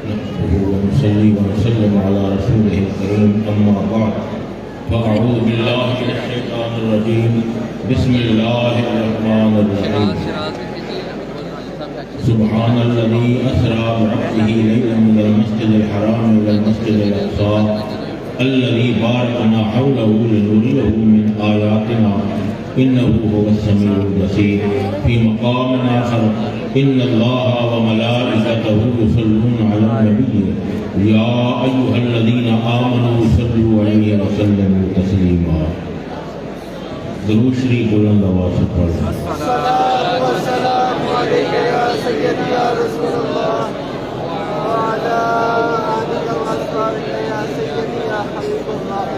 نحمده ونصلي ونسلم على رسوله الكريم أما بعد فأعوذ بالله من الشيطان الرجيم بسم الله الرحمن الرحيم سبحان الذي أسرى بعبده ليلا من المسجد الحرام إلى المسجد الأقصى الذي باركنا حوله لنريه من آياتنا إنه هو السميع البصير في مقام آخر إن الله وملائكته يصلون على النبي يا أيها الذين آمنوا صلوا عليه وسلموا تسليما درود شریف بلند آواز سے پڑھیں الصلاة والسلام عليك يا سيدي يا رسول الله وعلى آلك وأصحابك يا سيدي يا حبيب الله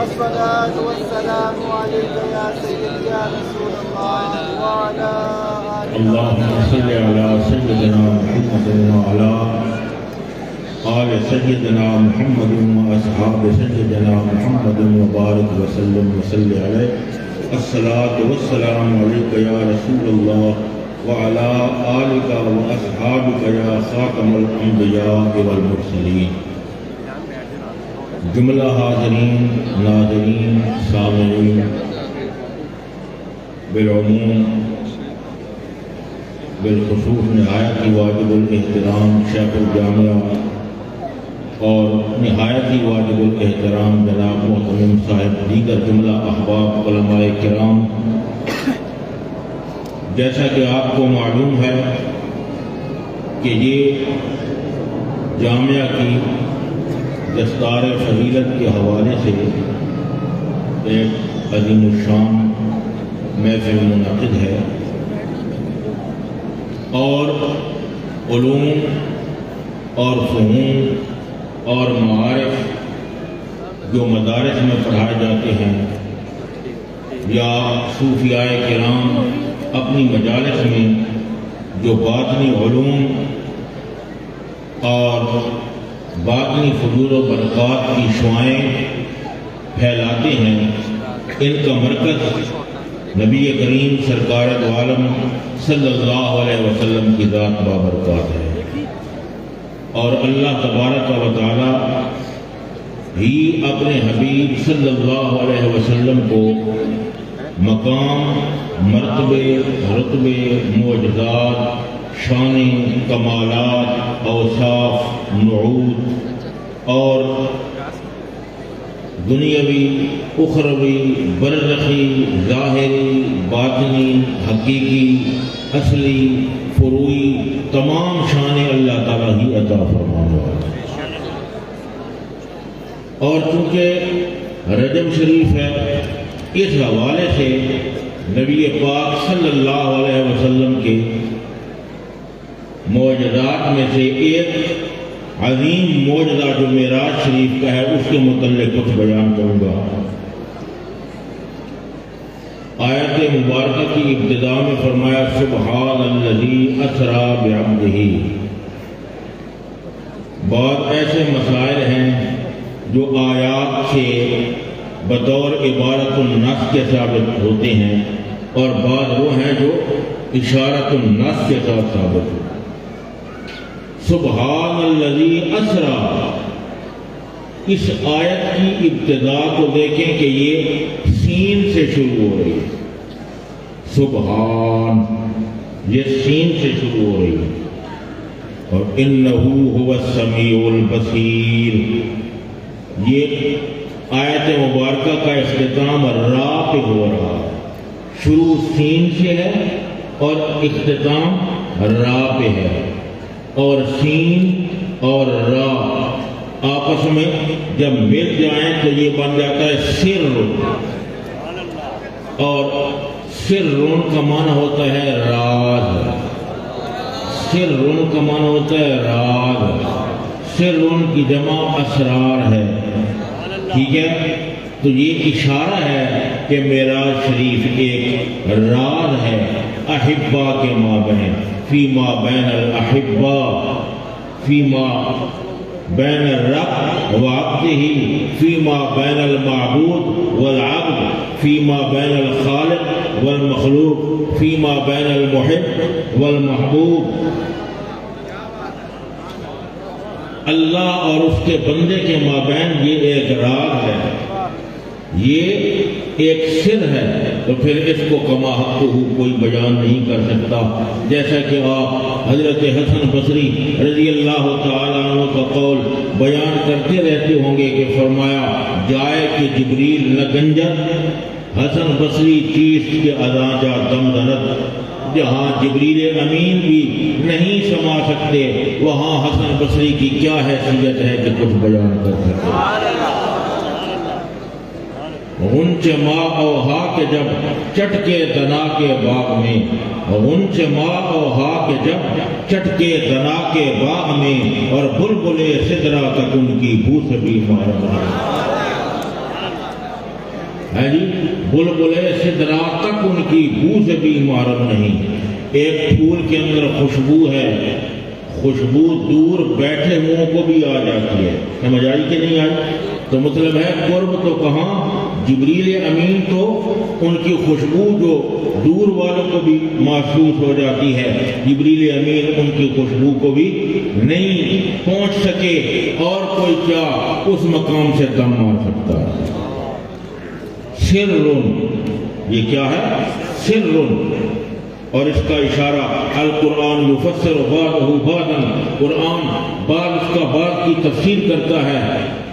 الصلاة والسلام عليك يا سيدي يا رسول الله وعلى آلك اللهم صل على سيدنا محمد وعلى آل سيدنا محمد وأصحاب سيدنا محمد وبارك وسلم وصل عليه الصلاة والسلام عليك يا رسول الله وعلى آلك وأصحابك يا خاتم الأنبياء والمرسلين جملہ حاضرین ناظرین سامعین بالعموم بالخصوص نہایت ہی واجب الاحترام شیخ الجامعہ اور نہایت ہی واجب الاحترام جناب محترم صاحب دیگر جملہ احباب علماء کرام، جیسا کہ آپ کو معلوم ہے کہ یہ جامعہ کی دستار فضیلت کے حوالے سے ایک عظیم الشان محفل منعقد ہے اور علوم اور فنون اور معارف جو مدارس میں پڑھائے جاتے ہیں یا صوفیاء کرام اپنی مجالس میں جو باطنی علوم اور باطنی فضول و برکات کی شعائیں پھیلاتے ہیں، ان کا مرکز نبی کریم سرکار دو عالم صلی اللہ علیہ وسلم کی ذات بابرکات ہے، اور اللہ تبارک و تعالی ہی اپنے حبیب صلی اللہ علیہ وسلم کو مقام، مرتبے، رتبے، معجزات، شان، کمالات، اوصاف، نعوت اور دنیاوی، اخروی، برزخی، ظاہری، باطنی، حقیقی، اصلی، فروعی تمام شان اللہ تعالیٰ ہی عطا فرمانے والا ہے۔ اور چونکہ رجب شریف ہے، اس حوالے سے نبی پاک صلی اللہ علیہ وسلم کے معجزات میں سے ایک عظیم معجزہ جو معراج شریف کا ہے اس کے متعلق کچھ بیان کروں گا۔ آیت مبارکہ کی ابتدا میں فرمایا سبحان الذی اسری بعبدہ۔ بعض ایسے مسائل ہیں جو آیات سے بطور عبارت النص کے ثابت ہوتے ہیں اور بعض وہ ہیں جو اشارت النص کے ساتھ ثابت ہوتے ہیں۔ سبحان الذی اسری، اس آیت کی ابتدا کو دیکھیں کہ یہ سین سے شروع ہو رہی ہے، سبحان یہ سین سے شروع ہو رہی ہے، اور انہ هو السمیع البصیر، یہ آیت مبارکہ کا اختتام را پہ ہو رہا ہے، شروع سین سے ہے اور اختتام را پہ ہے، اور سین اور را آپس میں جب مل جائیں تو یہ بن جاتا ہے سر، اور سرٌ کا معنی ہوتا ہے راز، سرٌ کا معنی ہوتا ہے راز، سرٌ کی جمع اسرار ہے، ٹھیک ہے؟ تو یہ اشارہ ہے کہ معراج شریف ایک راز ہے احبا کے مابین، فیما بین الاحبا، فیما بین الرب وعبدہ، فیما بین المعبود والعبد، فیما بین الخالق والمخلوق، فیما بین المحب والمحبوب۔ اللہ اور اس کے بندے کے مابین یہ ایک راز ہے، یہ ایک سر ہے، تو پھر اس کو کما حق کوئی بیان نہیں کر سکتا۔ جیسا کہ آپ حضرت حسن بصری رضی اللہ تعالیٰ عنہ کا قول بیان کرتے رہتے ہوں گے کہ فرمایا جائے کہ جبریل نہ گنجر، حسن بصری چیز کے اذاں جا دم دند، جہاں جبریل امین بھی نہیں سما سکتے وہاں حسن بصری کی کیا حیثیت ہے کہ کچھ بیان کر سکتے۔ غنچ ماں اوہا کے جب چٹکے دنا کے باغ میں، غنچ ماں اوہا کے جب چٹکے دنا کے باغ میں، اور بلبلے سدرا تک ان کی بو سے بھی مارا ہے جی، بلبلے سدرا تک ان کی بو سے بھی محرم نہیں۔ ایک پھول کے اندر خوشبو ہے، خوشبو دور بیٹھے ہوں کو بھی آ جاتی ہے، سمجھ آئی کہ نہیں آئی؟ تو مطلب ہے قرب تو کہاں، جبریل امین تو ان کی خوشبو جو دور والوں کو بھی محسوس ہو جاتی ہے، جبریل امین ان کی خوشبو کو بھی نہیں پہنچ سکے، اور کوئی کیا اس مقام سے دم مار سکتا ہے۔ سرٌ، یہ کیا ہے؟ سرٌ، اور اس کا اشارہ القرآن یفسر بعضہ بعضا، قرآن بعض اس کا بعض کی تفسیر کرتا ہے۔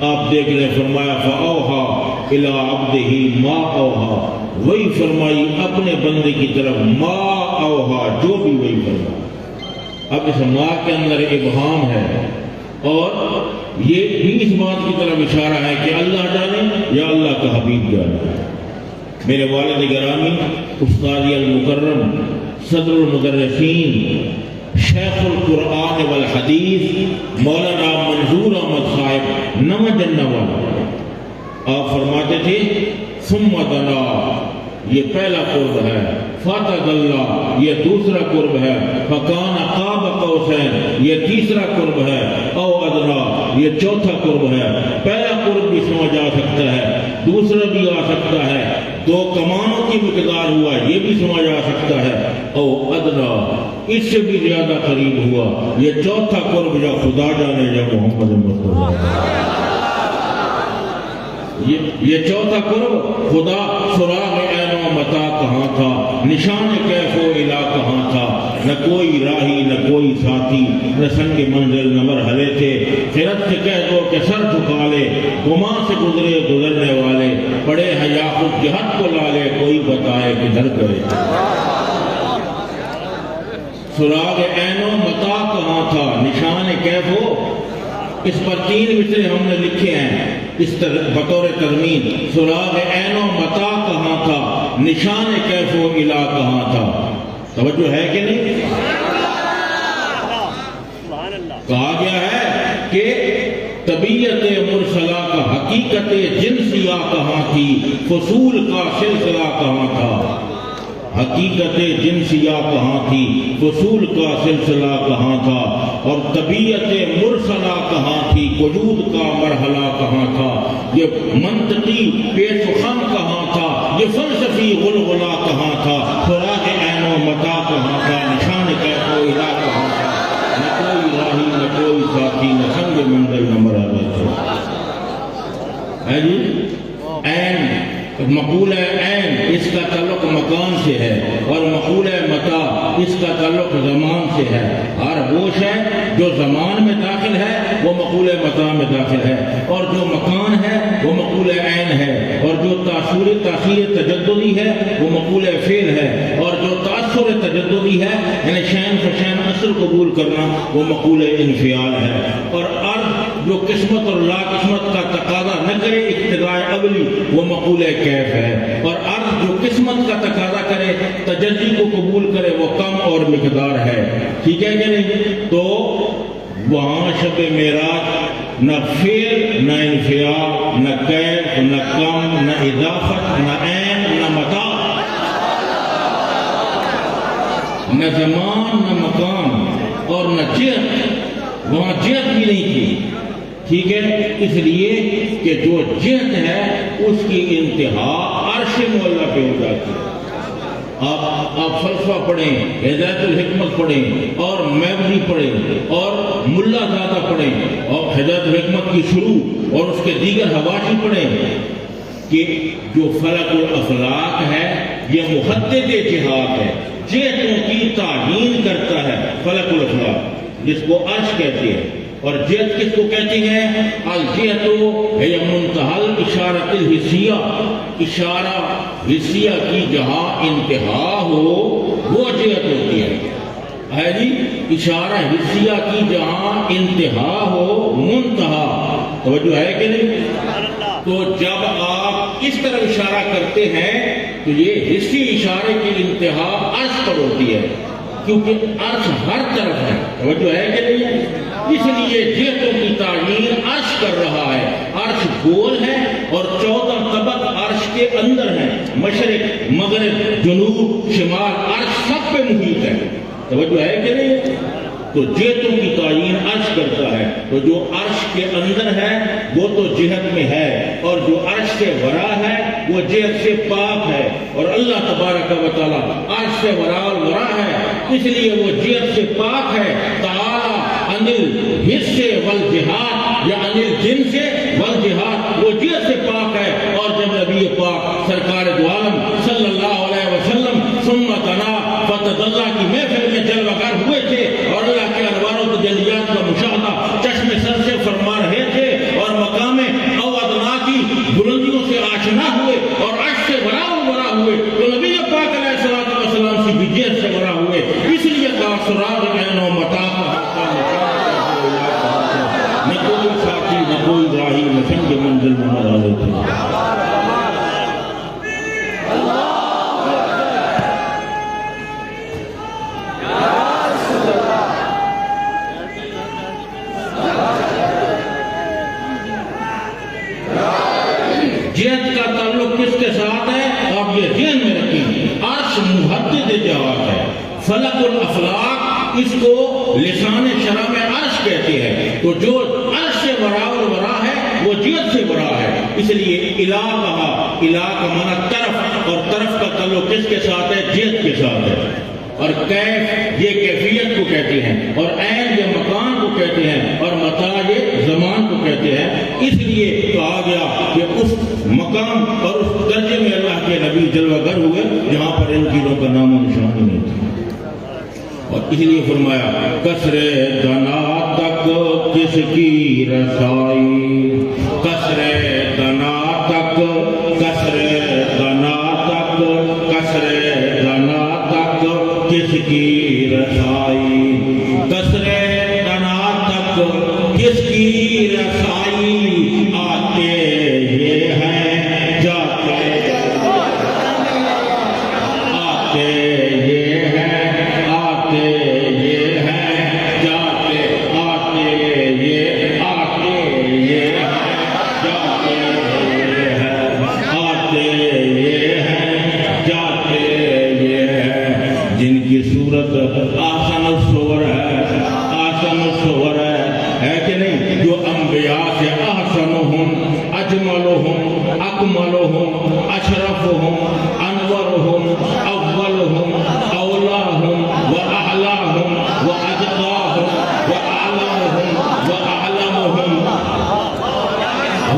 آپ دیکھ لیں، فرمایا فَأَوْحَىٰ إِلَىٰ عَبْدِهِ مَا أَوْحَىٰ، وہی فرمائی اپنے بندے کی طرف ما اوحا، جو بھی وہی فرمایا۔ اب اس ما کے اندر ابہام ہے، اور یہ بھی اس بات کی طرف اشارہ ہے کہ اللہ جانے یا اللہ کا حبیب جانے۔ میرے والد گرامی استاد المکرم صدر المدرسین شیخ القرآن والحدیث مولانا منظور احمد صاحب نمجن والا، آپ فرماتے تھے ثم دنا، یہ پہلا قرب ہے، فتدلی یہ دوسرا قرب ہے، فکان قاب قوسین یہ تیسرا قرب ہے، او ادنا یہ چوتھا قرب ہے۔ پہلا قرب بھی سمجھ آ سکتا ہے، دوسرا بھی آ سکتا ہے، دو کمانوں کی مقدار ہوا یہ بھی سمجھ آ سکتا ہے، او ادنا اس سے بھی زیادہ قریب ہوا، یہ چوتھا قرب یا خدا جانے یا محمد مصطفیٰ، یہ چوتھا قرب خدا سراغ عین و متا کہاں تھا، نشان کیف و الا کہاں تھا، نہ کوئی راہی نہ کوئی ساتھی، نہ سنگ منزل نہ مرحلے تھے، خرد سے کہہ دو کہ سر جھکا لے، گماں سے گزرے گزرنے والے، پڑے ہیں یا خود جہت کو لالے، کوئی بتائے کدھر کرے۔ سراغ عین و متا کہاں تھا، نشان کیف ہو، اس پر 3 مصرے ہم نے لکھے ہیں اس بطور ترمیم، سراغ عین و متا کہاں تھا، نشان کیف و الا کہاں تھا۔ توجہ ہے کہ نہیں؟ کہا گیا ہے کہ طبیعت مرسلہ کا حقیقت جنسیہ کہاں تھی، فصول کا سلسلہ کہاں تھا، حقیقت جنسیہ کہاں تھی، فصول کا سلسلہ کہاں تھا، اور طبیعت مرسلہ کہاں تھی، وجود کا مرحلہ کہاں تھا، یہ منطقی پیش و خم کہاں تھا، یہ فلسفی غلغلہ کہاں تھا، سراغ عین و متا کہاں تھا، نشان کیف و الا کہاں تھا، نہ کوئی راہی نہ کوئی ساتھی، نہ سنگ منزل نہ مرحلے تھے۔ ہے جی، عین مقول عین اس کا تعلق مکان سے ہے، اور مقول متا اس کا تعلق زمان سے ہے۔ ہر وہ شے جو زمان میں داخل ہے وہ مقول متا میں داخل ہے، اور جو مکان ہے وہ مقول عین ہے، اور جو تاثیر تجددی ہے وہ مقول فعل ہے، اور جو تاثر تجددی ہے یعنی شین فشین اصل قبول کرنا وہ مقول انفعال ہے۔ اور ارض جو قسمت اور لا قسمت کا تقاضا نہ کرے اقتداء اولی وہ مقول کیف ہے، اور ارض جو قسمت کا تقاضا کرے تجلی کو قبول کرے وہ کم اور مقدار ہے۔ ٹھیک ہے کہ نہیں؟ تو وہاں شب معراج نہ فعل نہ انفعال نہ کیف نہ کم نہ اضافت نہ عین نہ متا، نہ زمان نہ مکان اور نہ جہت، وہاں جہت بھی نہیں تھی۔ ٹھیک ہے، اس لیے کہ جو جہت ہے اس کی انتہا عرش مولا پہ ہو جاتی ہے۔ آپ فلسفہ پڑھیں، ہدایت الحکمت پڑھیں، اور میوری پڑھیں، اور ملا زادہ پڑھیں، اور حضرت حکمت کی شروع اور اس کے دیگر حواشی پڑھیں کہ جو فلک الافلاق ہے یہ محدد جہات ہے، جہتوں کی تعیین کرتا ہے فلک الافلاق، جس کو عرش کہتے ہیں۔ اور جہت کس کو کہتے ہیں؟ الجہت ہے منتہا الاشارۃ الحسیہ، اشارہ حسیہ کی جہاں انتہا ہو وہ جہت ہوتی ہے جی، اشارہ حسیہ کی جہاں انتہا ہو منتہا، توجہ ہے کہ نہیں؟ تو جب آپ اس طرح اشارہ کرتے ہیں تو یہ حسی اشارے کی انتہا عرش پر ہوتی ہے، کیونکہ عرش ہر طرف ہے، توجہ ہے کہ نہیں؟ اس لیے جہتوں کی تعیین عرش کر رہا ہے۔ عرش گول ہے اور 14 طبق عرش کے اندر ہیں، مشرق مغرب جنوب شمال عرش سب پہ محیط ہے، توجہ ہے کہ نہیں؟ تو جہتوں کی تعیین عرش کرتا ہے، تو جو عرش کے اندر ہے وہ تو جہت میں ہے، اور جو عرش سے ورا ہے وہ جہت سے پاک ہے، اور اللہ تبارک و تعالی عرش سے ورا ہے، اس لیے وہ جہت سے پاک ہے۔ تعالی انل حصے والجہاد یا انل جنس والجہاد، وہ جہت سے پاک ہے۔ اور جب نبی پاک سرکار دو عالم صلی اللہ علیہ وسلم ثم دنا فتدلی کی محفل میں جلوہ گر ہوئے تھے اور اللہ کے انوار و تجلیات کا مشاہدہ چشم سر سے فرما رہے تھے اور مقام او ادنا کی بلندیوں سے آشنا ہوئے اور عرش سے ورا ہوئے، تو نبی پاک علیہ الصلوۃ والسلام کی جہت سے ورا ہوئے، اس لیے کہا سراغ عین و متا نہ کوئی ساتھی نہ کوئی راہی نہ سنگ منزل محمد علیہ السلام۔ جہت کا تعلق کس کے ساتھ ہے؟ آپ یہ ذہن میں رکھیں، عرش محدد جہات ہے، فلک الافلاق اس کو لسان شرع میں عرش کہتے ہیں، تو جو عرش سے ورا ہے وہ جہت سے ورا ہے، اس لیے الہ کہا، الہ کا معنی طرف، اور طرف کا تعلق کس کے ساتھ ہے؟ جہت کے ساتھ ہے۔ اور کیف یہ کیفیت کو کہتے ہیں، اور عین یہ مکان کو کہتے ہیں، اور متا یہ زمان کو کہتے ہیں، اس لیے کہا گیا کہ اس مقام اور اس درجے میں اللہ کے نبی جلوہ گر ہوئے جہاں پر ان چیزوں کا نام و نشان ہی نہیں تھا۔ اور اس لیے فرمایا قصر دنا تک کس کی رسائی، قصر دنا تک، قصر دنا تک، قصر دنا تک کس کی رسائی، قصر دنا تک کس کی رسائی، آتے یہ ہیں جاتے، آتے یہ ہیں، آتے یہ ہیں جاتے، آتے یہ، آتے یہ ہیں جاتے یہ ہیں، آتے یہ ہیں جاتے یہ ہیں، جن کی صورت آسن الصور ہے، آسن الصور ہے کہ نہیں؟ جو انبیاء سے احسنہم اجملہم اکملہم اشرفہم انورہم اولہم اولاہم واحلاہم وازقاہم واعلمہم واعلمہم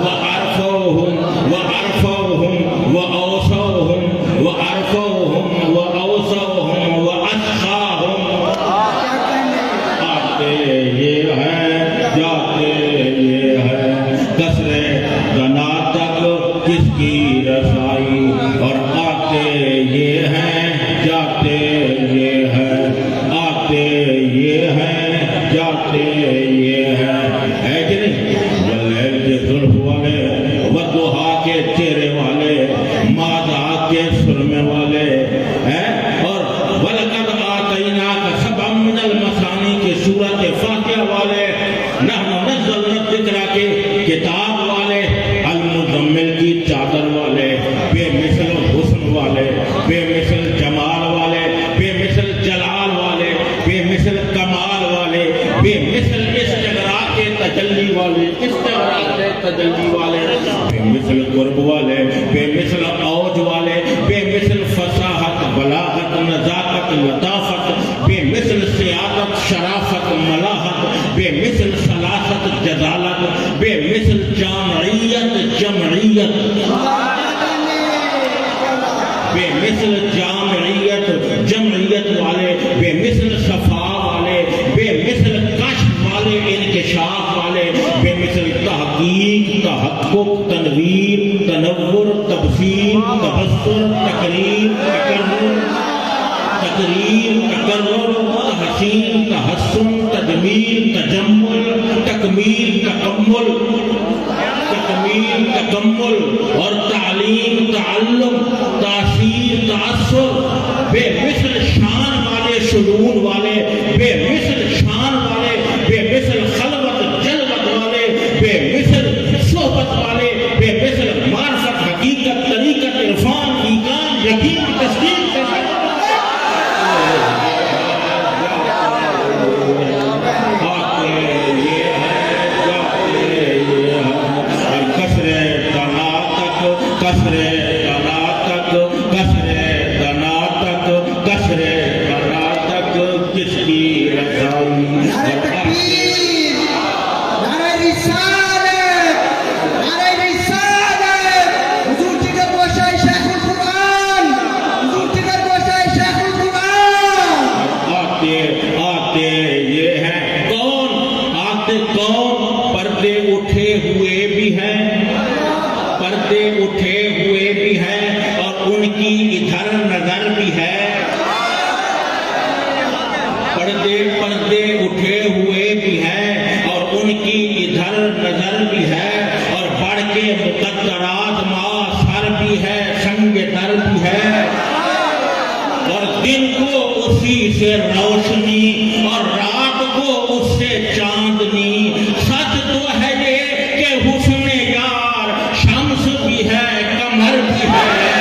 وارفعہم وارفعہم واوسعہم وارفعہم واوسعہم واتقاہم، آتے یہ ہے جاتے یہ ہے، قصر دنا تک کس کی رسائی، اور آتے یہ ہیں جاتے یہ ہے، آتے یہ ہیں جاتے یہ ہے کہ نہیں؟ واللیل کے زلف والے، والضحیٰ کے چہرے والے، ماذا کے سرمے والے ہیں، اور وَلَقَدْ آتَيْنَاكَ سَبْعًا مِّنَ الْمَثَانِي کے سورۃ فاتحہ والے، نحن نزلنا الذکر کے کتاب والے، المزمل کی چادر والے، بے مثل حسن والے، بے مثل جمال والے، بے مثل جلال والے، بے مثل کمال والے، بے مثل استغراق تجلی والے، استغراق تجلی والے، بے مثل قرب والے، بے مثل اوج والے، بے مثل فصاحت بلاغت نزاکت لطافت، بے مثل سیادت شرافت ملاحت، بے مثل سلاست جدالت بے مثل جامعیت جمعیت بے مثل جامعیت جمعیت والے بے مثل صفا والے بے مثل کشف والے انکشاف والے بے مثل تحقیق تحقق تنویر تنور تبصیر تبصر تقریر تکرر تحسین تحسن تجمیل تجمل تکمیل تکمل اور تعلیم تعلم تاثیر تاثر بے مثل شان والے شجون والے بے مثل شان والے بے مثل خلوت جلوت والے بے مثل صحبت والے بے مثل معرفت حقیقت طریقت عرفان ایقان یقین تصدیق سے روشنی اور رات کو اس سے چاندنی سچ تو ہے یہ کہ حسن یار شمس بھی ہے قمر بھی ہے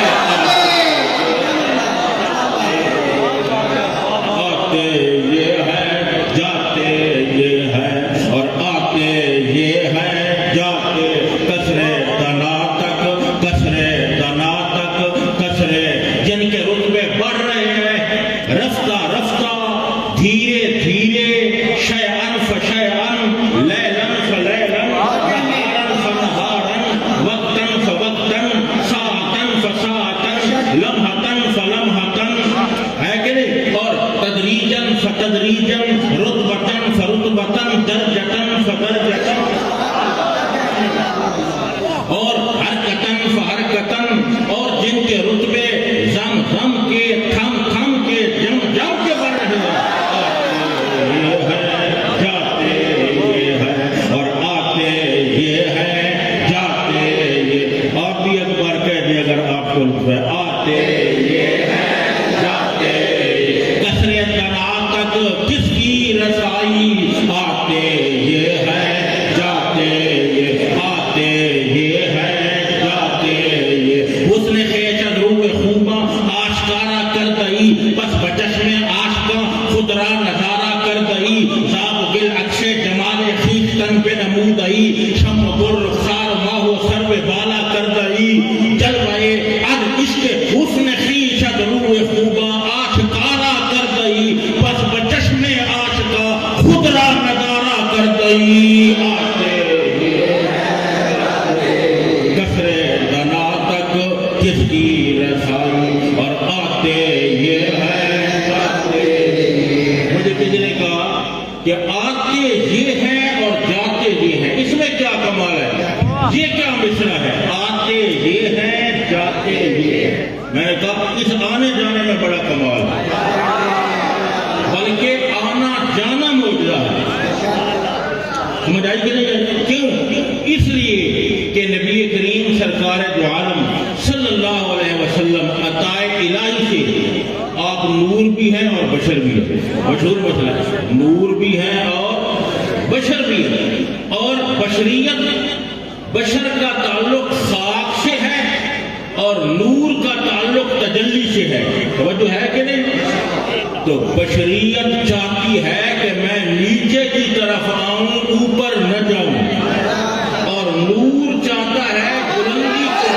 آتے یہ ہے جاتے یہ ہے اور آتے یہ ہے جاتے کسرے دنا تک جن کے رتبے بڑھ رہے ہیں رفتہ رفتہ دھیرے دھیرے شیئن فشیئن لیلن فلیلن نہارن فنہارن وقتن فوقتن ساعتن فساعتن لمحتن فلمحتن ہے کہ نہیں اور تدریجن فتدریجن رتبتن فرتبتن درجتن فدرجتن اور حرکتن فحرکتن اور جن کے رتبے زم زم کے تھم تھم کے جم جم کے بڑھ رہے ہیں یہ ہے جاتے یہ ہے اور آتے یہ ہے جاتے یہ آپ بھی ایک بار کہہ دیں اگر آپ کو لطف ہے آتے یہ ہے جاتے کثرے تنا تک کس کی رسائی آتے یہ ہے جاتے یہ آتے یہ ہے جاتے یہ اس نے خیچت روح خوبہ آشکارا کر دئی بس بچش میں آشکا خدرا نظارہ کر دئی زاب گل اکشے جمال خیش تن پہ نمودئی شم گر رخسار ماہو سر پہ بالا کر دئی جلوے اد عشق حسن خیشت روح خوبہ آشکارا کر دئی بس بچش میں آشکا خدرا نظارہ کر دئی آتے کسرے دنا تک کس کی رسائی اور آتے یہ ہے جاتے مجھے کسی نے کہا کہ آتے یہ ہے اور جاتے یہ ہے اس میں کیا کمال ہے یہ کیا مصرع ہے آتے یہ ہے جاتے یہ ہے میں نے کہا اس آنے جانے میں بڑا کمال ہے بلکہ آنا جانا معجزہ ہے سمجھ آئی کہ نہیں کیوں اس لیے کہ نبی کریم سرکار دو عالم صلی اللہ علیہ وسلم عطائے الہی سے آپ نور بھی ہیں اور بشر بھی ہیں مشہور مسئلہ ہے نور بھی ہیں اور بشر بھی ہیں اور بشریت بشر کا تعلق خاک سے ہے اور نور کا تعلق تجلی سے ہے توجہ ہے کہ نہیں تو بشریت چاہتی ہے کہ میں نیچے کی طرف آؤں اوپر نہ جاؤں اور نور چاہتا ہے بلندی کو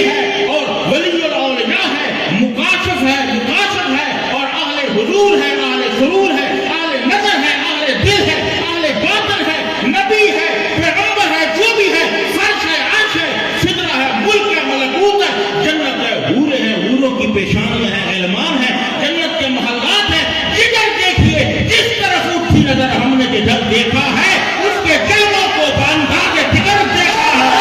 ہے اور ولی الاولیاء ہے، مکاشف ہے اور اہل حضور ہے، اہل سرور ہے، اہل نظر ہے، اہل دل ہے، اہل باطن ہے، نبی ہے، پیغمبر ہے، جو بھی ہے، فرش ہے، عرش ہے، سدرہ ہے، ملک ہے، ملکوت ہے، جنت ہے، حوریں ہیں، حوروں کی پیشانیاں ہیں، علمان ہے، جنت کے محلات ہیں. جدھر دیکھیے، جس طرف اٹھی نظر ہم نے جدھر دیکھا ہے اس کے جلووں کو باندھا کے جگر دیکھا ہے.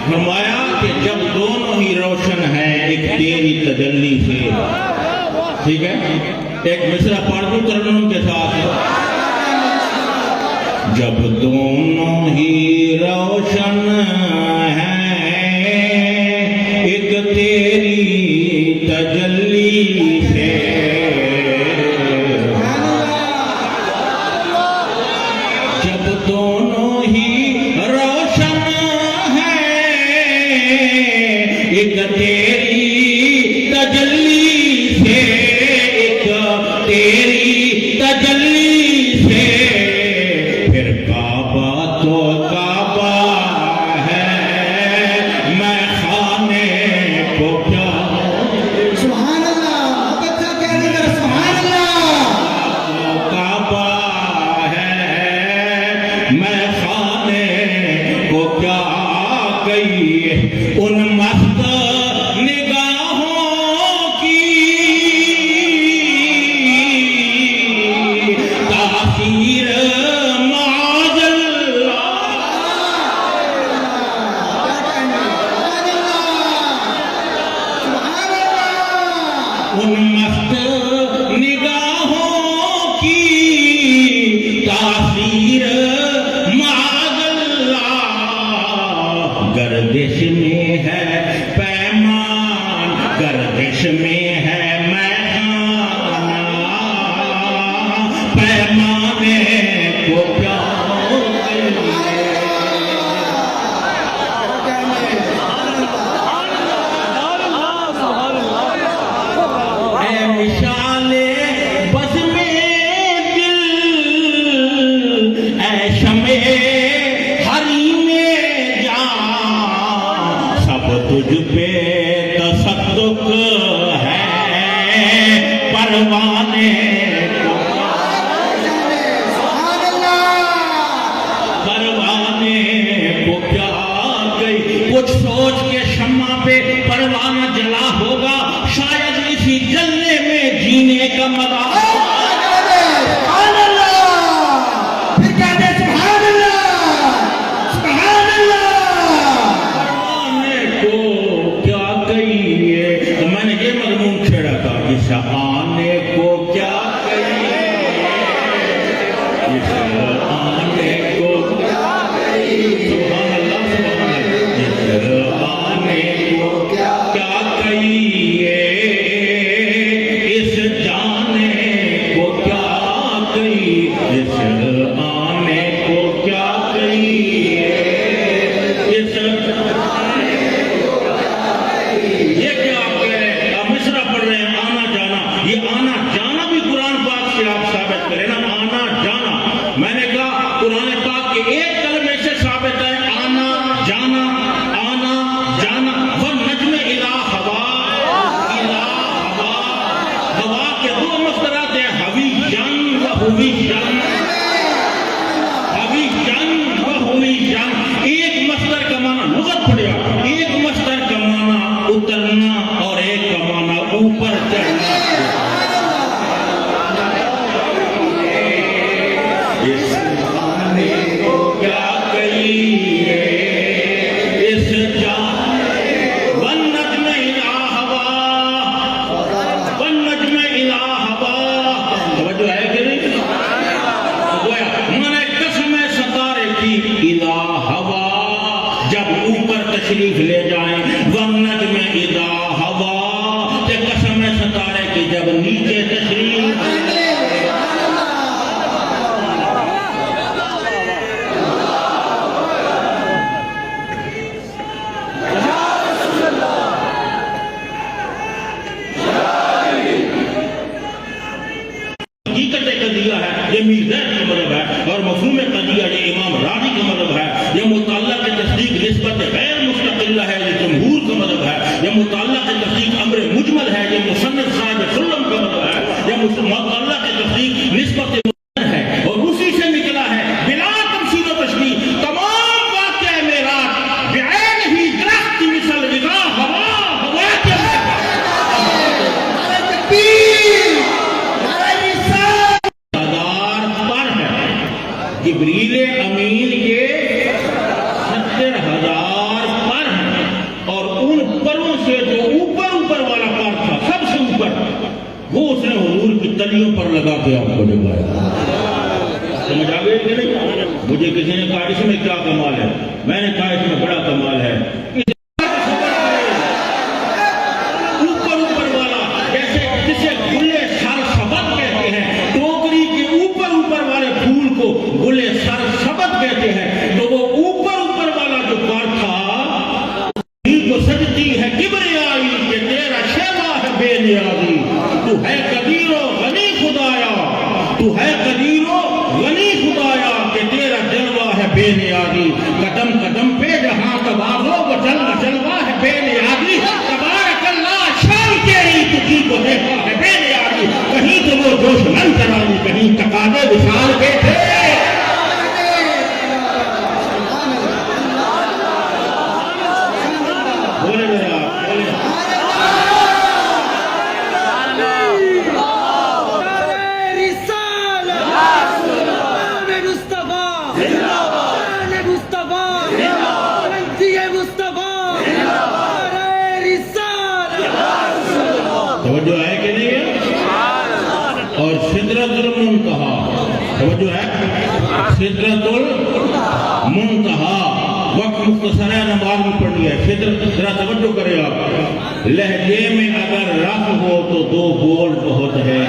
فرمایا کہ جب دونوں ہی روشن ہیں ایک تیری تجلی سے. ٹھیک ہے، ایک مصرع پڑھ دوں ترنم کے ساتھ. جب دونوں ہی روشن ہیں ایک تیری تجلی سے، جب دونوں ہی روشن ایک تیری تجلی سے، ایک تیری تجلی سے، پھر کعبہ تو کعبہ ہے، میں خانے کو کیا. سبحان اللہ، بچہ کہنے کا سبحان اللہ. کعبہ ہے، میں خانے کو کیا گئی ان مست نگاہوں کی تاثیر معاذ اللہ. ان مست نگاہوں کی تاثیر معاذ اللہ. گردش میں ہے پیمان، گردش میں ہے میخانہ، پیمانے کو کیا اے مشالے بز میں دل، اے شمع ہری میں جان، سب تجھ پہ تصدق ہے پروانے کو. پروانے کو کیا گئی. کچھ سوچ کے شمع پہ پروانہ جلا ہوگا، شاید اسی جلنے میں جینے کا مزہ. آنے کو کیا کہیے، اس آنے کو کیا کہیے، سبحان اللہ سبحان اللہ. اس آنے کو کیا کہیے، اس جانے کو کیا کہیے، اس آنے کو کیا کہیے، اس یہ کیا آپ کہہ آپ مصرع پڑھ رہے ہیں. یہ آنا جانا بھی قرآن پاک سے آپ ثابت کریں نا. آنا جانا میں نے کہا قرآن پاک کے ایک کلمے سے ثابت ہے. آنا جانا، آنا جانا. والنجم اذا ہوا، اذا ہوا، ہوا کے دو مصدرات ہیں، ہوی جان و ہوی جان. ہوی جان و ہوی جان. ایک مصدر کا معنی لغت پڑیا، ایک مصدر کا معنی اترنا اور ایک کا معنی اوپر چڑھنا. اس آنے کو کیا کہیے، اس جانے والنجم اذا ہوا، والنجم اذا ہوا. توجہ ہے کہ نہیں؟ گویا میں نے قسم ستارے کی اذا ہوا، جب اوپر تشریف مفہوم قضیہ یہ امام راضی کا مذہب ہے، یہ مطالعہ کی تصدیق نسبت غیر مستقلہ ہے، یہ جمہور کا مذہب ہے، یہ مطالعہ کی تصدیق امر مجمل ہے، یہ مصنف صاحب سلم کا مذہب ہے، یہ مطالعہ کی تصدیق نسبت ہے، اور اسی سے نکلا ہے بلا تفصیل و تشبیہ تمام واقعہ معراج بعین ہی درخت کی مثل اذا ہوا کے جبریل امین کے 70,000 پر ہیں، اور ان پروں سے جو اوپر والا پر تھا سب سے اوپر، وہ اس نے حضور کی تلیوں پر لگا کے آپ کو دکھایا۔ سمجھ آ گئی کہ نہیں؟ مجھے کسی نے کہا اس میں کیا کمال ہے، میں نے کہا اس میں بڑا کمال ہے۔ اوپر والا جیسے جسے گلے سر سبد کہتے ہیں، ٹوکری کے اوپر والے پھول کو گلے سر سبد کہتے ہیں، تو وہ اوپر والا جو پر تھا کو سجتی ہے کبریائی کہ تیرا شیوا ہے بے نیازی، تو ہے قدیر و غنی خدایا، تو ہے قدیر و غنی خدایا کہ تیرا جلوہ ہے بے نیازی، قدم قدم پہ جہاں تواضع و جلوہ ہے بے نیازی، تبارک اللہ شان تیری تجھی کو دیکھا ہے بے نیازی، کہیں تو وہ جوش من چرانی، کہیں تقاضے وصال کے تھے۔ بولے میرا توجہ ہے کہ نہیں ہے؟ اور سدرۃ المنتہا، توجہ ہے؟ سدرۃ المنتہا وقت مختصر ہے، نماز میں پڑھنی ہے۔ ذرا توجہ کرے آپ، لہجے میں اگر رف ہو تو دو بول بہت ہے،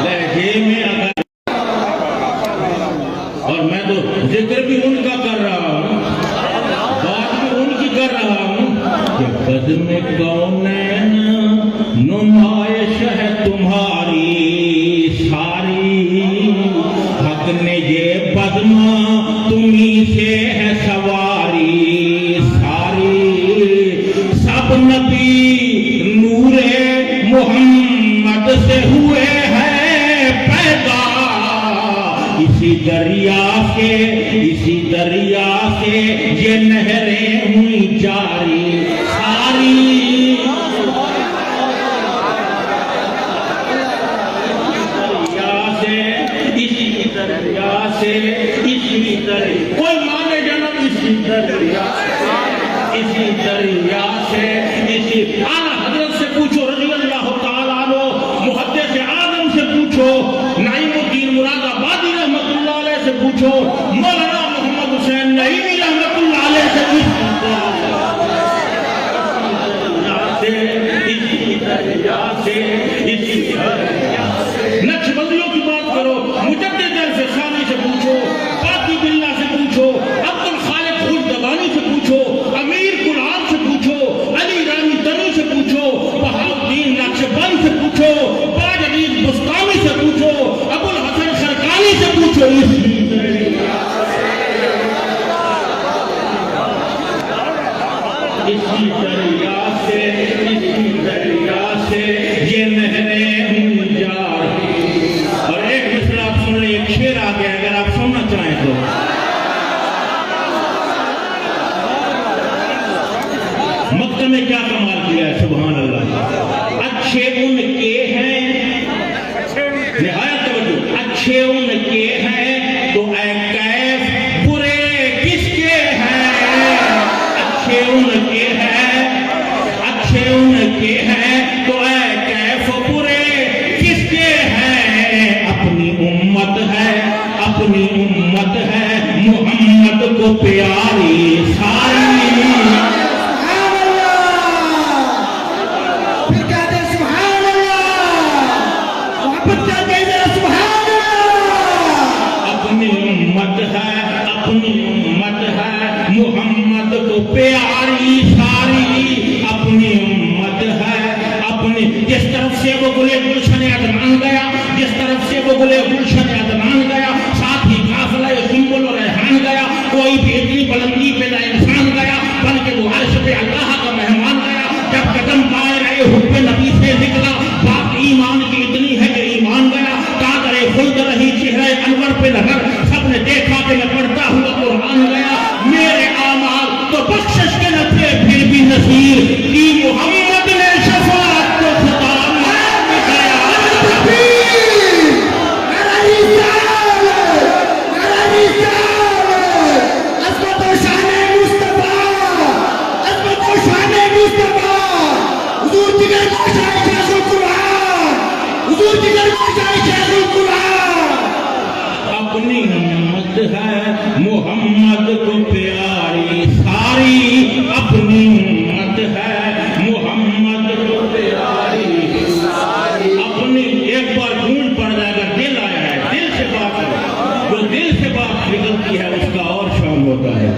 لہجے میں اگر، اور میں تو ذکر بھی ان کا کر رہا ہوں، بات بھی ان کی کر رہا ہوں کہ قدم کونین نمائش ہے تمہاری ساری، حق نے یہ بدما تمہیں سے ہے سواری ساری، سب نبی نور محمد سے ہوئے ہیں پیدا، اسی دریا سے یہ نہریں ہوئی جاری ساری، اسی دریا کوئی مانے جنم اسی دریا سے اسی اعلیٰ حضرت سے پوچھو، رضی اللہ تعالیٰ عنہ، محدث اعظم سے پوچھو، نعیم الدین مراد آبادی رحمت اللہ علیہ سے پوچھو، مولانا محمد حسین نعیمی رحمت اللہ علیہ سے پوچھو، نقشبندیوں کی بات کرو، مجدد الفسانی سے پوچھو، باقی بلّہ سے پوچھو، عبد الخالق خلدبانی سے پوچھو، امیر غلام سے پوچھو، علی رانی تنی سے پوچھو، بہاؤالدین نقشبند سے پوچھو، باج عبید بستامی سے پوچھو، ابو الحسن خرقانی سے پوچھو، اسی دریا سے یہ نہریں ہوئی جار۔ اور ایک مصرع آپ سن لیں، ایک شعر آ گیا اگر آپ سننا چاہیں تو، مکتب میں کیا کمال کیا ہے، سبحان اللہ، اچھے ان کے ہیں، نہایت توجہ، اچھے ان کے ہیں تو اے کیف برے کس کے ہیں، اچھے ان کے ہیں، اچھے ان کے ہیں تو اے کیف برے کس کے ہیں، اپنی امت ہے محمد کو پیاری ساری، اپنی امت ہے محمد کو پیاری ساری، اپنی امت ہے اپنی، جس طرف سے وہ گلے گلشن عدنان گیا، جس طرف سے وہ سنبل گلشن عدنان گیا، ساتھ ہی قافلہ سنبل و ریحان گیا، کوئی بھی اتنی بلندی پہ نہ انسان گیا بلکہ وہ عرش پہ اللہ کا مہمان گیا۔ جب قدم پائے رہے حب نبی سے نکلا، بات ایمان کی اتنی ہے کہ ایمان گیا۔ قادر خلد رہی چہرہ انور پہ نظر، سب نے دیکھا کہ میں پڑھتا ہوا قرآن گیا۔ میرے اعمال تو بخشش کے نہ تھے پھر بھی نصیر کی محمد نے شفاعت کو خطاب اپنی امت ہے محمد کو پیاری ساری، اپنی امت ہے محمد کو پیاری ساری، اپنی ایک بار گونج پڑ جائے گا، دل آیا ہے، دل سے بات ہے، جو دل سے بات نکلتی ہے اس کا اور شان ہوتا ہے،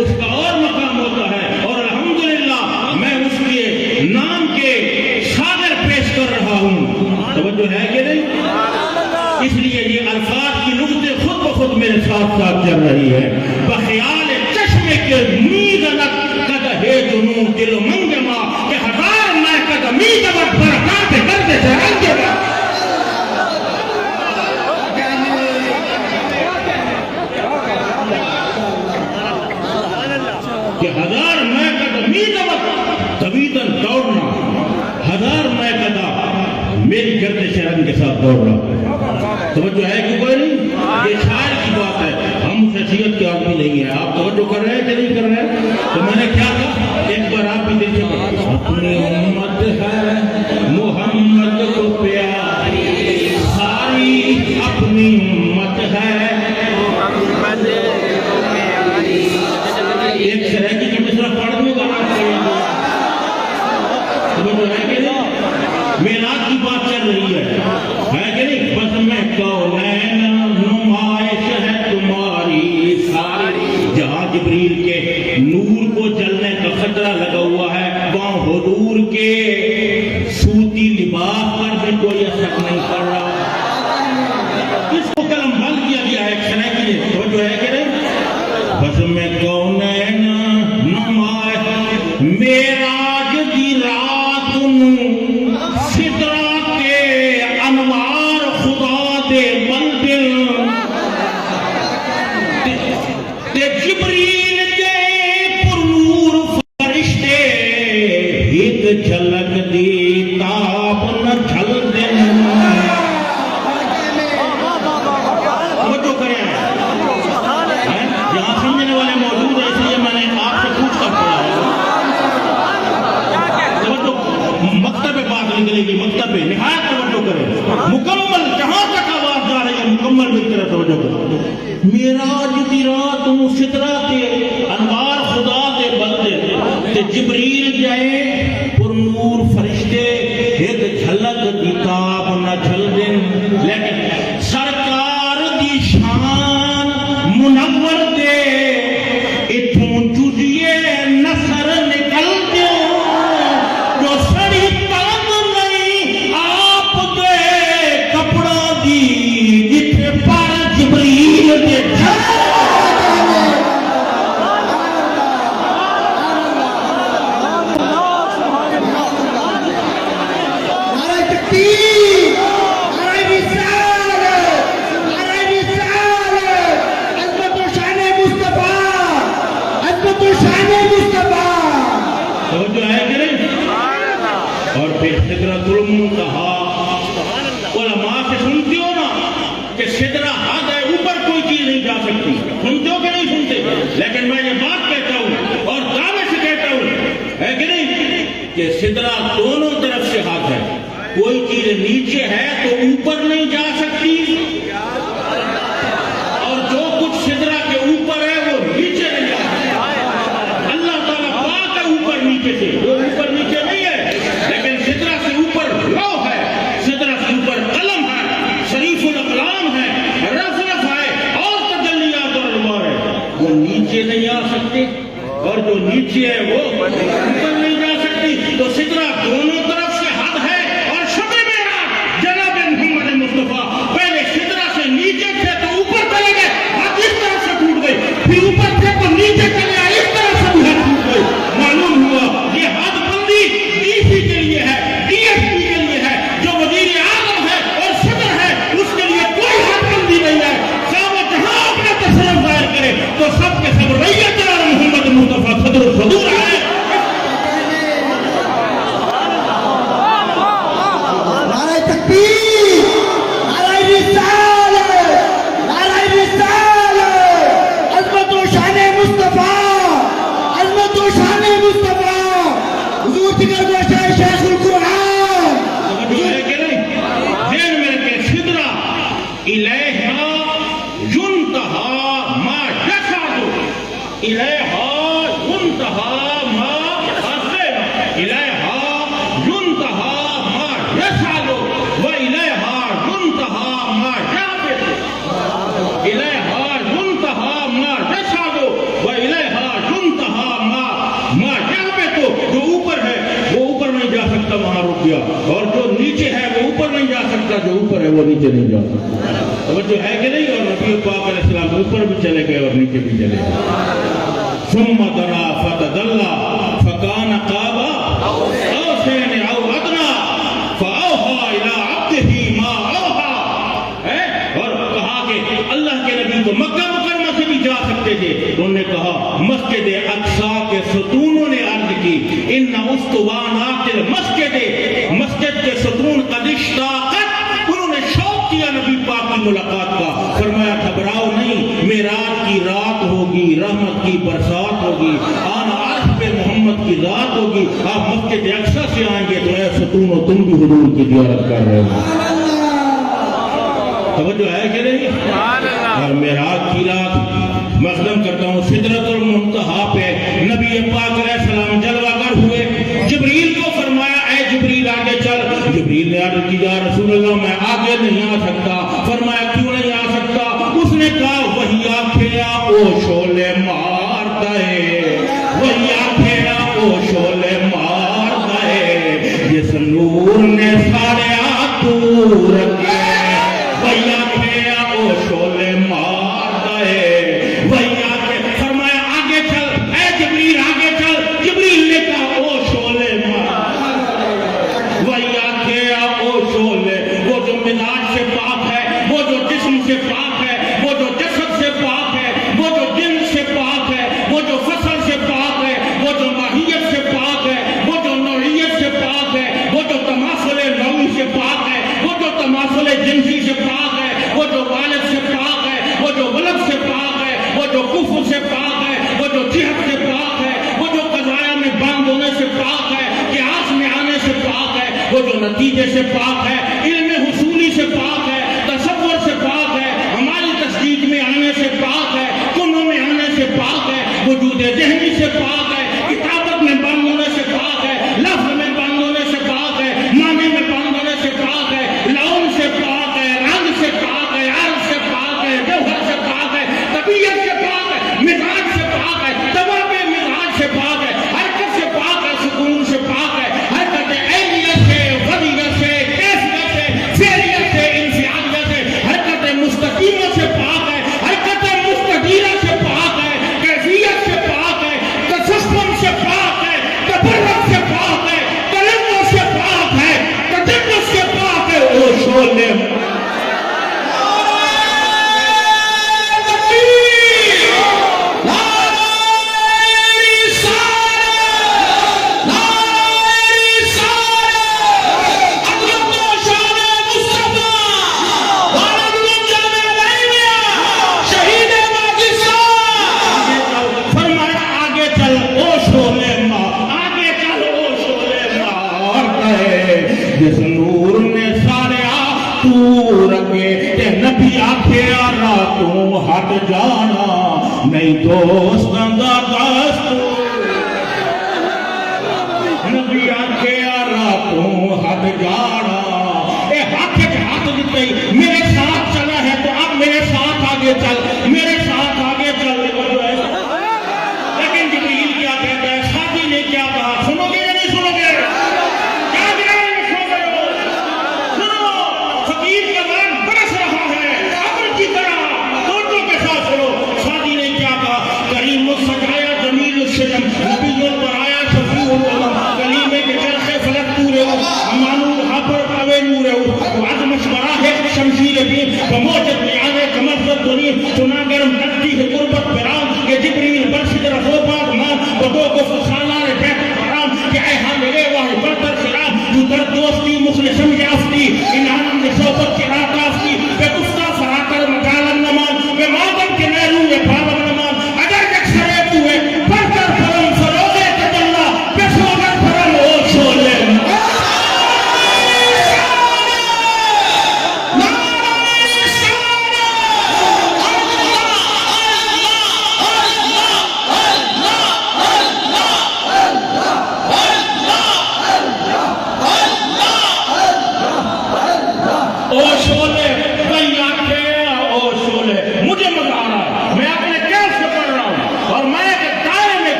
اس کا اور مقام ہوتا ہے۔ اور الحمدللہ میں اس کے نام کے شاگر پیش کر رہا ہوں، توجہ ہے کہ نہیں؟ اس لیے یہ الفاظ کی نقطے خود بخود میرے ساتھ ساتھ چل رہی ہے۔ بخیال چشمے کے میزنت قدہ جنوں دل منگما کہ ہزار میں قدمی جبت برکات کرتے چرنگے گا، کہ ہزار میں قدمی جبت طویتاً دوڑنا، ہزار میں قدہ میری گردش رنگ کے ساتھ دوڑنا۔ توجہ ہے کہ کوئی نہیں؟ یہ شاعر کی بات ہے، ہم اس حیثیت کے آدمی نہیں ہیں۔ آپ توجہ کر رہے ہیں کہ نہیں کر رہے ہیں؟ تو میں نے کیا کہا، ایک بار آپ بھی دل سے پڑھیں، اپنی امت ہے محمد کو پیاری ساری، اپنی امت ہے محمد کو پیاری۔ ایک شرح کی مصرع پڑھ دوں گا آپ کو، توجہ ہے کہ نہیں؟ میراج کی بات چل رہی ہے کہ نہیں؟ بس میں کونین نمائش ہے تمہاری ساری، جہاں جبریل کے نور کو جلنے کا خطرہ لگا ہوا ہے، وہاں حضور کے سوتی لباس پر بھی کوئی اثر نہیں کر رہا۔ اس کو قلم بند کیا گیا ہے ایک شرح کے لیے، توجہ ہے کہ نہیں؟ بس میں کونین نمائش میراج دی رات نو جھلک دی تاب نہ جھل دن، توجہ کریں، یہاں سمجھنے والے موجود ہیں، اس لیے میں نے آپ سے پوچھ کر پڑھا ہے۔ توجہ، مکتب بات نکلے گی، مکتب نہایت توجہ کریں، مکمل جہاں تک آواز جا رہی ہے مکمل مل کر توجہ کریں۔ میراج دی رات نو سترہ تے انوار خدا دے بندے تے جبریل جائے نور فرشتے ایک جھلک دی تاب نہ جھل دن، لیکن سرکار دی شان منور دے اتھوں جزیے نصر نکل دے، جو سڑی تاب نہیں آپ دے کپڑا دی جتھے پر جبریل دے سدرۃ المنتہا۔ علماء سے سنتے ہو نا کہ سدرہ حد ہے، اوپر کوئی چیز نہیں جا سکتی، سنتے ہو کہ نہیں سنتے؟ لیکن میں یہ بات کہتا ہوں اور دعوے سے کہتا ہوں، ہے کہ نہیں، کہ سدرہ دونوں طرف سے حد ہے، کوئی چیز نیچے ہے تو اوپر نہیں جا سکتی، اور جو کچھ سدرہ کے اوپر ہے وہ نیچے نہیں جا سکتا۔ اللہ تعالیٰ پاک ہے اوپر نیچے سے، وہ اوپر نیچے نہیں ہے، لیکن سدرہ سے اوپر لوح ہے، سدرہ سے اوپر قلم ہے، شریف الاقلام ہے، رف ہے اور تجلیات اور انوار ہے، وہ نیچے نہیں آ سکتے، اور جو نیچے ہے وہ اوپر نہیں جا سکتی۔ تو سدرہ دونوں طرف سے حد ہے، اور شب معراج جناب محمد مصطفیٰ الیہا ینتہا ما اخینا الیہا ینتہا ما یسعد و الیہا ینتہا ما یعبد الیہا ینتہا ما یسعد و الیہا ینتہا ما یعبد. جو اوپر ہے وہ اوپر نہیں جا سکتا وہاں رک گیا, اور جو نیچے ہے وہ اوپر نہیں جا سکتا جو اوپر ہے وہ نیچے نہیں جا سکتا. توجہ ہے کہ نہیں؟ اور نبی پاک علیہ السلام اوپر بھی چلے گئے اور نیچے بھی چلے گئے. ثم دنا فتدلى فكان قاب قوسين او ادنى فاوحى الى عبده ما اوحى. اور کہا کہ اللہ کے نبی تو مکہ مکرمہ سے بھی جا سکتے تھے. انہوں نے کہا مسجد اقصی کے ستونوں نے عرض کی ان اسطوانات المسجد, مسجد کے ستون قد اشتاقت. انہوں نے شوق کیا نبی پاک کی ملاقات کا. فرمایا گھبراؤ نہیں, معراج کی رات ہوگی, رحمت کی برسات ہوگی, آنا عرش پہ محمد کی ذات ہوگی. آپ مسجد اقصی سے آئیں گے تو اے ستونوں تم بھی حضور کی زیارت کر رہے ہو. توجہ ہے کہ نہیں؟ اور معراج کی رات مقدم کرتا ہوں سدرۃ المنتہا پہ نبی پاک علیہ السلام جلوہ گر ہوئے. جبریل کو فرمایا اے جبریل آگے چل. جبریل نے عرض کی یا رسول اللہ میں آگے نہیں آ سکتا. فرمایا کیوں نہیں آ سکتا؟ اس نے کہا وہی آنکھیں او شعلے مارتا ہے, وہی آنکھیں او شعلے مارتا ہے, جس نور نے سارے دور کے. وہی آنکھیں او شعلے مارتا ہے, وہی آنکھیں. فرمایا آگے چل اے جبریل آگے چل. جبریل نے کہا او شعلے مارتا ہے, وہی آنکھیں او شعلے. وہ جو مزاج سے پاک ہے, وہ جو جسم سے پاک ہے, وہ جو جسد سے پاک ہے, وہ جو جن سے پاک ہے, وہ جو فصل سے پاک ہے, وہ جو ماہیت سے پاک ہے, وہ جو نوعیت سے پاک ہے, وہ جو تماثل نوعی سے پاک ہے, وہ جو تماثل جنسی سے پاک ہے, وہ جو والد سے پاک ہے, وہ جو ولد سے پاک ہے, وہ جو کفر سے پاک ہے, وہ جو جہت سے پاک ہے, وہ جو قضایا میں بند ہونے سے پاک ہے, قیاس میں آنے سے پاک ہے, وہ جو نتیجے سے پاک ہے, علم حصولی سے پاک ہے, تصور سے پاک ہے, ہماری تصدیق میں آنے سے پاک ہے, کنوں میں آنے سے پاک ہے, وجود ذہنی سے پاک ہے, کتابت میں بند ہونے سے پاک ہے, لفظ میں بند ہونے سے پاک ہے, معنی میں بند ہونے سے پاک ہے, لون سے پاک ہے, رنگ سے پاک ہے, عرض سے پاک ہے, جوہر سے پاک ہے, طبیعت سے پاک ہے, مزاج سے پاک ہے, تمام مزاج سے پاک ہے, حرکت سے پاک ہے, سکون سے پاک ہے, حرکت عینیت سے, غدیت سے, کیفیت سے, فعلیت سے, انفعالیت سے, حرکت مستقیمہ سے پاک ہے, حرکت مستدیرہ سے پاک ہے, کیفیت سے پاک ہے, تصفن سے پاک ہے, تبرک سے پاک ہے, تلمس سے پاک ہے, تجنس سے پاک ہے. او شعلے جس نور نے سارے تو رکھے کہ نبی آکھے راتوں ہٹ جانا نہیں دوستاں دا دستور. نبی آکھے راتوں ہٹ جانا. اے ہاتھ دیتے میرے ساتھ چلا ہے تو اب میرے ساتھ آگے چل, میرے ساتھ آگے چل. لیکن جبریل کیا کہتا ہے, ساتھی نے کیا کہا, سنو گے یا نہیں سنو گے؟ نبی البرایا شفیع الامم کلیمے کے چرخے فلک پورے مانو حافر پوے نورے وعد مشورہ ہے شمشیر بھی بموجد نیانے کمرزت دنی چنا گرم تکتی ہے قربت پیرام کہ جبریل برشد رفوبات مان بدو کو فخانہ بیت حرام کہ اے حاملے واہ برتر خرام جو در دوستی مخلصم یافتی انعام نشوبت کی رات آفتی بے گفتہ فراکر مجالم نمان بے مادم کے نیرو یہ پاور نمان اگر یک سرے پوئے برتر فرم فروغے تجلہ بے سوگر فرم او شولے نارائ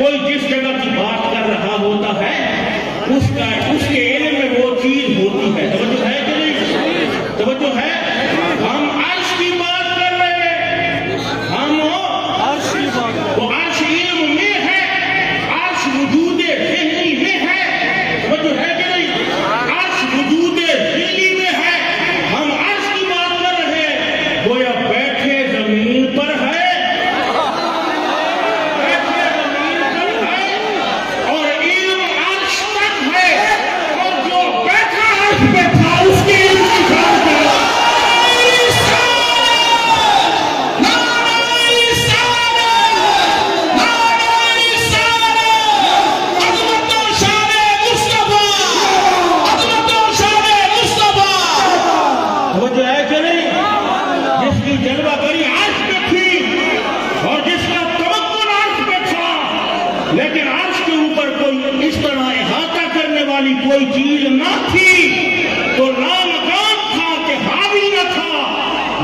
کوئی جس جگہ کی بات کر رہا ہوتا ہے اس کے علم میں وہ چیز ہوتی ہے. توجہ ہے کہ نہیں؟ توجہ ہے. ہم عرش کی بات کر رہے ہیں. ہم وہ عرش علم میں ہے, عرش وجود ذہنی میں ہے. توجہ ہے کہ نہیں؟ عرش وجود ذہنی میں ہے. ہم عرش کی بات کر رہے ہیں. گویا بیٹھے زمین پر ہے, بیٹھے زمین پر ہے, اور علم عرش تک ہے. اور جو بیٹھا عرش پہ تھا اس کے علم کی بات کرو. توجہ ہے کہ نہیں؟ جس کی جلوہ گری عرش پہ تھی اور جس کا تمکن عرش پہ تھا, لیکن عرش کے اوپر کوئی اس طرح احاطہ کرنے والی کوئی چیز نہ تھی, تو لامکان تھا کہ حاوی نہ تھا,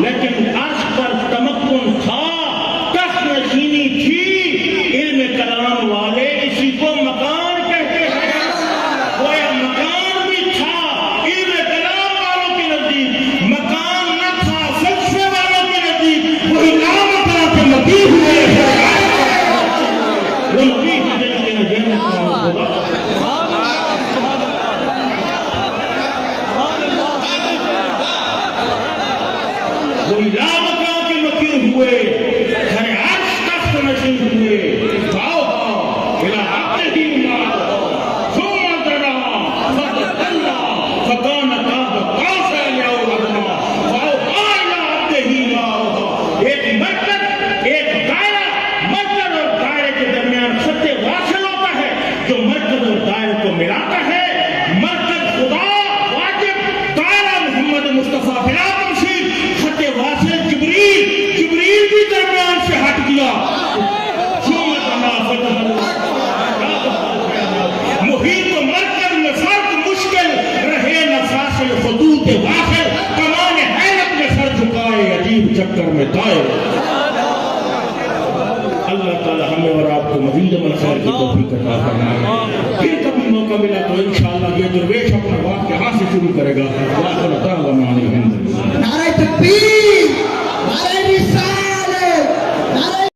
لیکن عرش پر تمکن تھا, تخت نشینی تھی. علم کلام والے اسی کو مکان کہتے ہیں. گویا مکان بھی تھا علم کلام والوں کے نزدیک, مکان نہ تھا فلسفے والوں کے نزدیک. وہی لامکان کے نبی ہوئے ہیں, وہ نبی کی زندگی میں جنت کا ہوگا. وہی لامکان کے مکین ہوئے, ہر عرش تخت نشین ہوئے. باؤ الى عبدہ ثم دنا فتدلى فكان قاب قوسين او ادنى فاوحى الى عبده ما اوحى. ایک مرکز, ایک دائرہ, مرکز اور دائرے کے درمیان خط واصل ہوتا ہے جو مرکز اور دائرے کو ملاتا ہے. مرکز خدا واجب, دائرہ محمد مصطفیٰ بلا تمثیل, خط واصل جبریل بھی درمیان سے ہٹ گیا. ثم دنا فتدلى محیط و مرکز میں فرق مشکل رہے نہ فاصل خطوط واصل. کمان حیرت میں سر جھکائے عجیب چکر میں دائر. اللہ تعالی ہمیں اور آپ کو مزید عمل خیر کی توفیق عطا فرمائے. پھر کبھی موقع ملا تو انشاءاللہ یہ درویش اپنا واقعہ سے شروع کرے گا.